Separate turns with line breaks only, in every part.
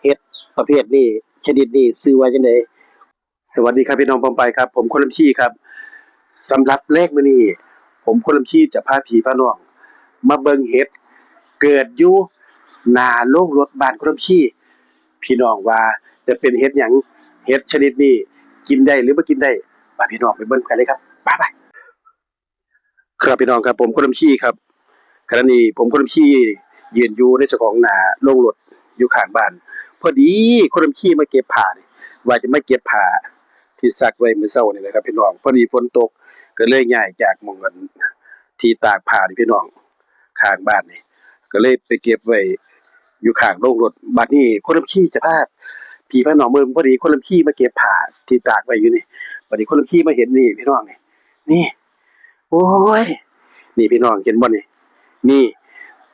เฮ็ดประเภทนี้ชนิดนี้ชื่อว่าจังได๋สวัสดีครับพี่น้องปองไปครับผมคนลำชีครับสำหรับแรกมื้อนี้ผมคนลำชีจะพาพี่พาน้องมาเบิ่งเห็ดเกิดอยู่หน้าโรงรถบ้านคนลำชีพี่น้องว่าจะเป็นเห็ดหยังเห็ดชนิดนี้กินได้หรือบ่กินได้ไปพี่น้องไปเบิ่งกันเลยครับไปครับพี่น้องครับผมคนลำชีครับขณะนี้ผมคนลำชียืนอยู่ในเจ้าของหน้าโรงรถอยู่ข้างบ้านพอดีคนลำชีมาเก็บผ้านี่ว่าจะมาเก็บผ้าที่ซักไว้มื้อเช้านี่แหละครับพี่น้องพอดีฝนตกก็เลยย้ายจากหม้องอันที่ตากผ้านี่พี่น้องข้างบ้านนี่ก็เลยไปเก็บไว้อยู่ข้างโรงรถบัดนี้คนลำชีจะพาพี่พาน้องเบิ่งพอดีคนลำชีมาเก็บผ้าที่ตากไว้อยู่นี่บัดนี้คนลำชีมาเห็นนี่พี่น้องนี่ โอ้ยนี่พี่น้องเห็นบ่นี่นี่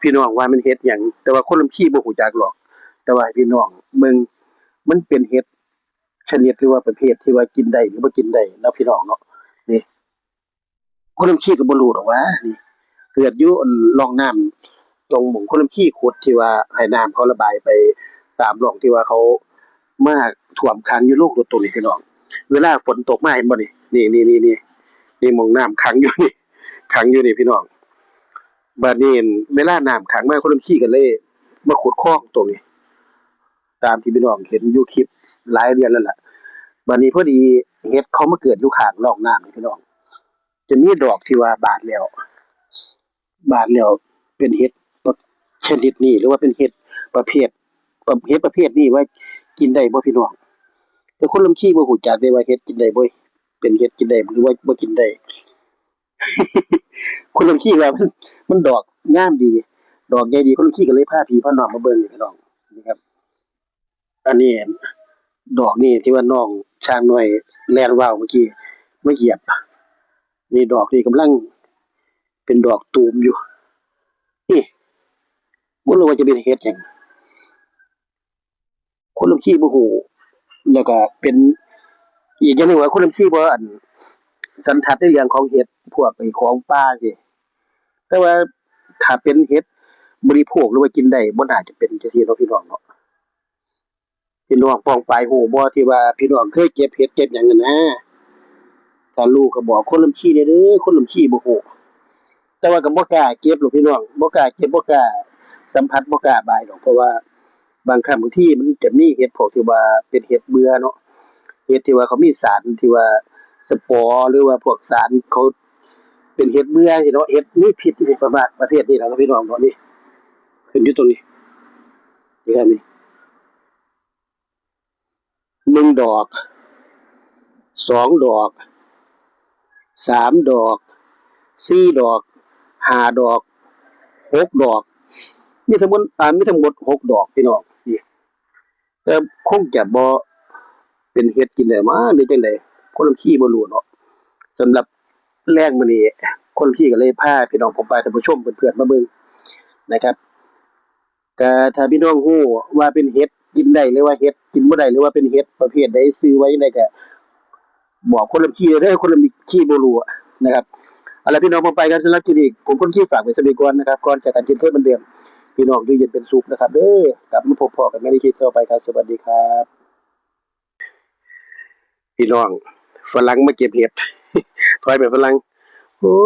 พี่น้องว่ามันเฮ็ดหยังแต่ว่าคนลำพูบ่ฮู้จักหรอกแต่ว่าให้พี่น้องเบิ่งมันเป็นเห็ดชนิดหรือว่าประเภทที่ว่ากินได้หรือบ่กินได้เนาะพี่น้องเนาะนี่คนลำพูก็บ่รู้ดอกว่านี่เกิดอยู่อั่นร่องน้ำตรงหม้องคนลำพูขุดที่ว่าให้น้ำเขาระบายไปตามร่องที่ว่าเขามาท่วมขังอยู่โรงรถตรงนี้พี่น้องเวลาฝนตกมาเห็นบ่นี่นี่หม้องน้ำขังอยู่นี่ ขังอยู่นี่พี่น้องบัดนี้เวลาน้ำขังมาคนลำขี้กันเลยมาขุดคลองตรงนี้ตามที่พี่น้องเห็นอยู่คลิปหลายเดือนแล้วล่ะบัดนี้พอดีเห็ดเขามาเกิดอยู่ข้างร่องน้ำนี่พี่น้องจะมีดอกที่ว่าบานแล้วเป็นเห็ดชนิดนี้หรือว่าเป็นเห็ดประเภทประเภทนี้ว่ากินได้บ่พี่น้องแต่คนลำขี้บ่ฮู้จักได้ว่าเห็ดกินได้บ่เป็นเห็ดกินได้หรือว่าบ่กินได้ คนลำขี้ว่ามันดอกงามดีดอกใหญ่ดีคนลำขี้ก็เลยพาพี่พาน้องมาเบิ่งนี่พี่น้องนี่ครับอันนี้ดอกนี่ที่ว่าน้องช้างน้อยแล่นว่าวเมื่อกี้มาเหยียบนี่ดอกนี่กำลังเป็นดอกตูมอยู่นี่บ่รู้ว่าจะเป็นเห็ดหยังคนลำขี้บ่ฮู้แล้วก็เป็นอีกอย่างหนึ่งว่าคนลำขี้บ่สันทัดในเรื่องของเห็ดพวกไอ้ของป่าจั่งซี้แต่ว่าถ้าเป็นเห็ดบริโภคหรือว่ากินได้บ่น่าจะเป็นจังซี่เนาะพี่น้องเนาะ พี่น้องป้องปรายฮู้บ่ที่ว่าพี่น้องเคยเก็บเห็ดเก็บหยังนั่นนะถ้ารู้ก็บอกคนลำชีแหน่เด้อคนลำชีบ่ฮู้แต่ว่าก็บ่กล้าเก็บหรอกพี่น้องบ่กล้าเก็บบ่กล้าสัมผัสบ่กล้าบายดอกเพราะว่าบางครั้งบางทีมันจะมีเห็ดพวกที่ว่าเป็นเห็ดเบื่อเนาะเห็ดที่ว่าเขามีสารที่ว่าสปอร์หรือว่าพวกสารเขาเป็นเห็ดเบื่อจังซี้เนาะเห็ดมีพิษที่ประเภทนี้ล่ะเนาะพี่น้องเนาะนี่ขึ้นอยู่ตรงนี้นี่ครับนี่1ดอก2ดอก 3ดอก4ดอก5ดอก6ดอกมีทั้งหมด6ดอกพี่น้องนี่แต่คงจะบ่เป็นเห็ดกินได้มั้งหรือจังได๋คนลำขี้บ่รู้เนาะสำหรับแรงมื้อนี้คนลำขี้ก็เลยพาพี่น้องผมไปท่านผู้ชมเพื่อนๆมาเบิ่งนะครับก็ถ้าพี่น้องฮู้ว่าเป็นเห็ดกินได้หรือว่าเห็ดกินบ่ได้หรือว่าเป็นเห็ดประเภทใดชื่อว่าจั่งใดก็บอกคนลำขี้เด้อคนลำขี้บ่รู้อะนะครับ เอาล่ะพี่น้องผมไปกันสำหรับคลิปนี้ผมคนขี้ฝากไว้สำหรับก่อนนะครับก่อนจากกันกินเทศเหมือนเดิมพี่น้องอยู่เย็นเป็นสุขนะครับเด้อกลับมาพบพ้อกันใหม่ในคลิปต่อไปครับสวัสดีครับพี่น้องฝรั่งมาเก็บเห็ดถอยไปฝรั่งโอ้